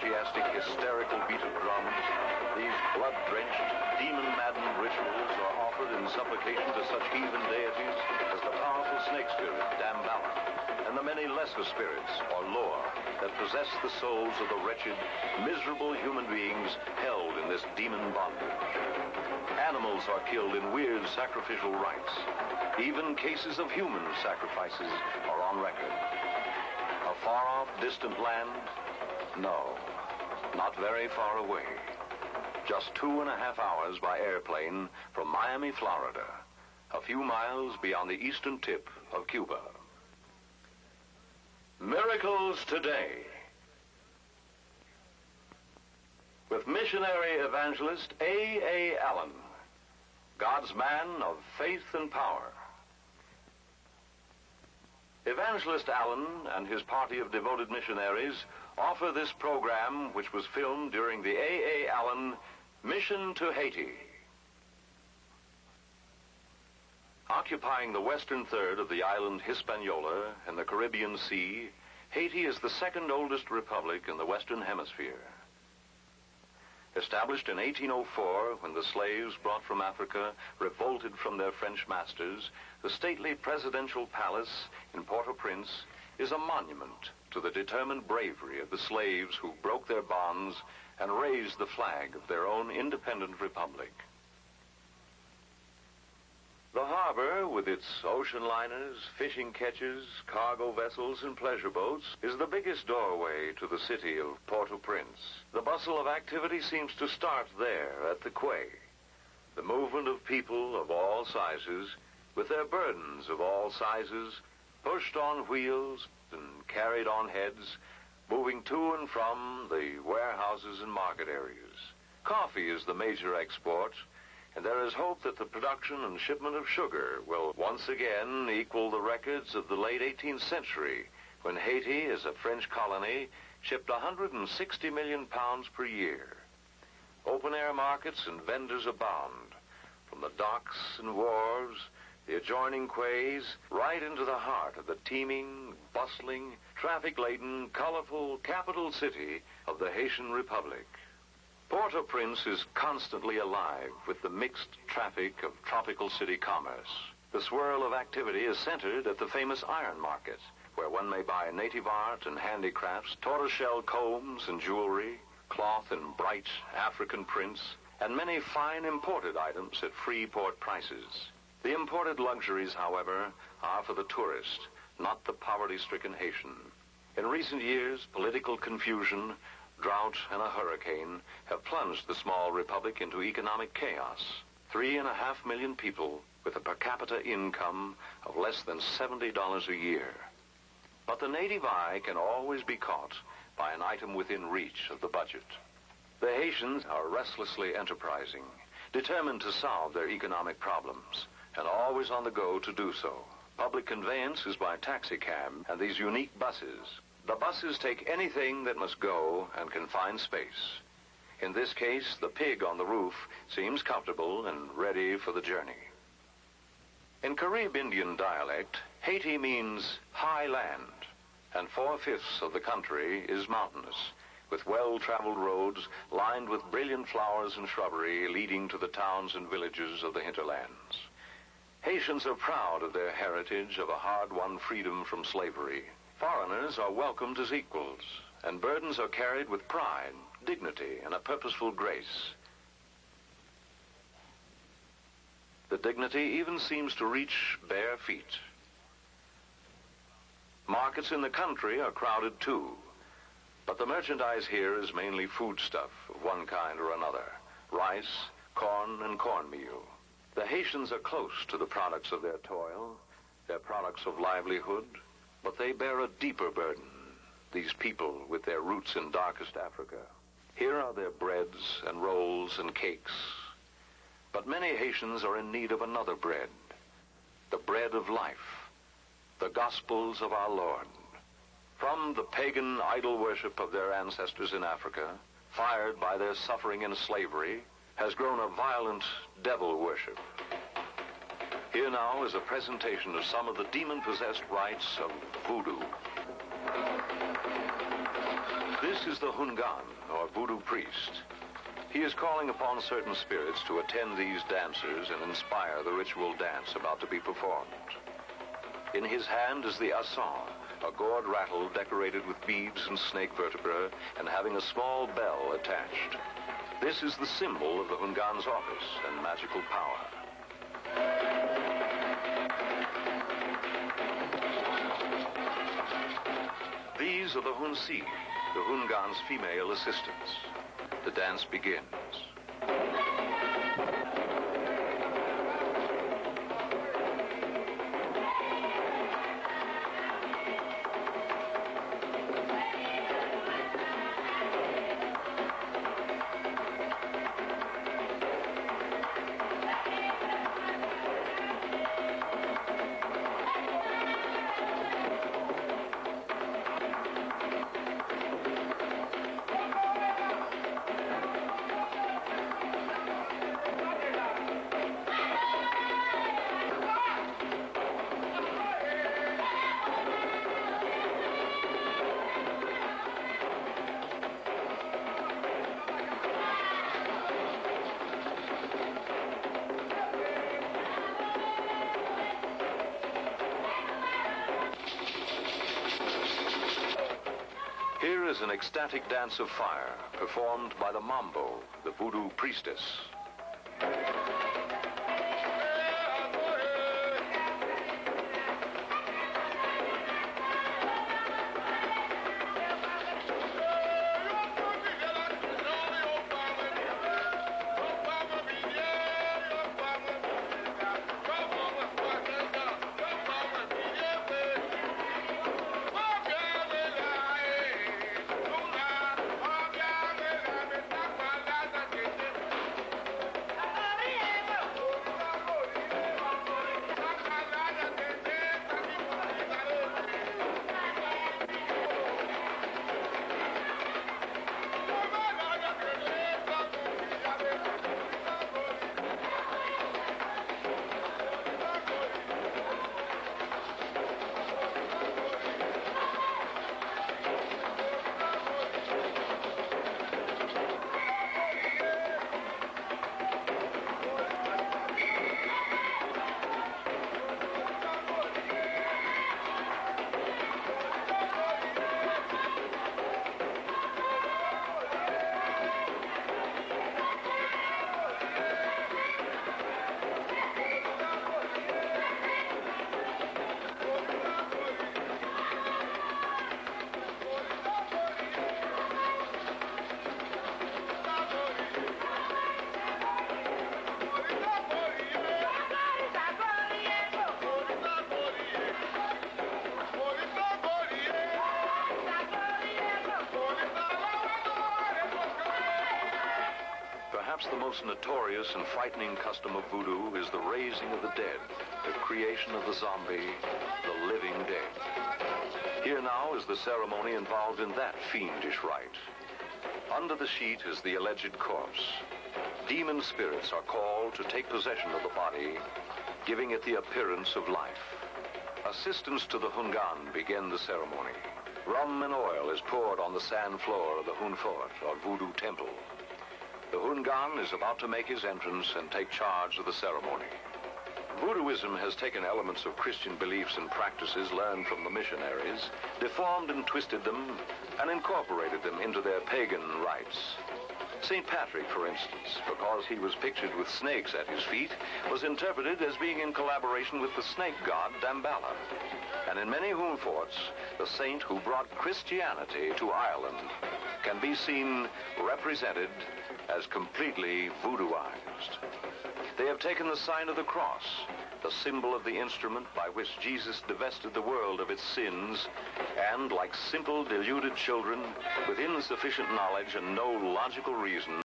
orgiastic, hysterical beat of drums, these blood-drenched, demon-maddened rituals are offered in supplication to such heathen deities as the powerful snake spirit, Damballa, and the many lesser spirits, or lore, that possess the souls of the wretched, miserable human beings held in this demon bondage. Animals are killed in weird sacrificial rites. Even cases of human sacrifices are on record. A far-off, distant land? No, not very far away. Just 2.5 hours by airplane from Miami, Florida, a few miles beyond the eastern tip of Cuba. Miracles Today, with missionary evangelist A. Allen, God's man of faith and power. Evangelist Allen and his party of devoted missionaries offer this program, which was filmed during the A. Allen Mission to Haiti. Occupying the western third of the island Hispaniola in the Caribbean Sea, Haiti is the second oldest republic in the Western Hemisphere. Established in 1804, when the slaves brought from Africa revolted from their French masters, the stately presidential palace in Port-au-Prince is a monument to the determined bravery of the slaves who broke their bonds and raised the flag of their own independent republic. The harbor, with its ocean liners, fishing ketches, cargo vessels, and pleasure boats, is the biggest doorway to the city of Port-au-Prince. The bustle of activity seems to start there at the quay. The movement of people of all sizes, with their burdens of all sizes, pushed on wheels and carried on heads, moving to and from the warehouses and market areas. Coffee is the major export, and there is hope that the production and shipment of sugar will once again equal the records of the late 18th century, when Haiti, as a French colony, shipped 160 million pounds per year. Open-air markets and vendors abound, from the docks and wharves, the adjoining quays, right into the heart of the teeming, bustling, traffic-laden, colorful capital city of the Haitian Republic. Port-au-Prince is constantly alive with the mixed traffic of tropical city commerce. The swirl of activity is centered at the famous iron market, where one may buy native art and handicrafts, tortoiseshell combs and jewelry, cloth and bright African prints, and many fine imported items at free port prices. The imported luxuries, however, are for the tourist, not the poverty-stricken Haitian. In recent years, political confusion, drought, and a hurricane have plunged the small republic into economic chaos. 3.5 million people with a per capita income of less than $70 a year. But the native eye can always be caught by an item within reach of the budget. The Haitians are restlessly enterprising, determined to solve their economic problems, and always on the go to do so. Public conveyance is by taxicab and these unique buses. The buses take anything that must go and can find space. In this case, the pig on the roof seems comfortable and ready for the journey. In Carib Indian dialect, Haiti means high land, and 4/5 of the country is mountainous, with well-traveled roads lined with brilliant flowers and shrubbery leading to the towns and villages of the hinterlands. Haitians are proud of their heritage of a hard-won freedom from slavery. Foreigners are welcomed as equals, and burdens are carried with pride, dignity, and a purposeful grace. The dignity even seems to reach bare feet. Markets in the country are crowded too, but the merchandise here is mainly foodstuff of one kind or another: rice, corn, and cornmeal. The Haitians are close to the products of their toil, their products of livelihood, but they bear a deeper burden, these people with their roots in darkest Africa. Here are their breads and rolls and cakes. But many Haitians are in need of another bread, the bread of life, the Gospels of our Lord. From the pagan idol worship of their ancestors in Africa, fired by their suffering in slavery, has grown a violent devil worship. Here now is a presentation of some of the demon-possessed rites of voodoo. This This is the Hungan, or voodoo priest. He is calling upon certain spirits to attend these dancers and inspire the ritual dance about to be performed. In his hand is the assan, a gourd rattle decorated with beads and snake vertebrae and having a small bell attached. This is the symbol of the Hungan's office and magical power. These are the Hunsi, the Hungan's female assistants. The dance begins. Here is an ecstatic dance of fire performed by the Mambo, the voodoo priestess. Perhaps the most notorious and frightening custom of voodoo is the raising of the dead, the creation of the zombie, the living dead. Here now is the ceremony involved in that fiendish rite. Under the sheet is the alleged corpse. Demon spirits are called to take possession of the body, giving it the appearance of life. Assistants to the Hungan begin the ceremony. Rum and oil is poured on the sand floor of the Hunfort, or voodoo temple. The Hungan is about to make his entrance and take charge of the ceremony. Voodooism has taken elements of Christian beliefs and practices learned from the missionaries, deformed and twisted them, and incorporated them into their pagan rites. St. Patrick, for instance, because he was pictured with snakes at his feet, was interpreted as being in collaboration with the snake god Damballa. And in many Hunforts, the saint who brought Christianity to Ireland can be seen represented as completely voodooized. They have taken the sign of the cross, the symbol of the instrument by which Jesus divested the world of its sins, and like simple, deluded children, with insufficient knowledge and no logical reason,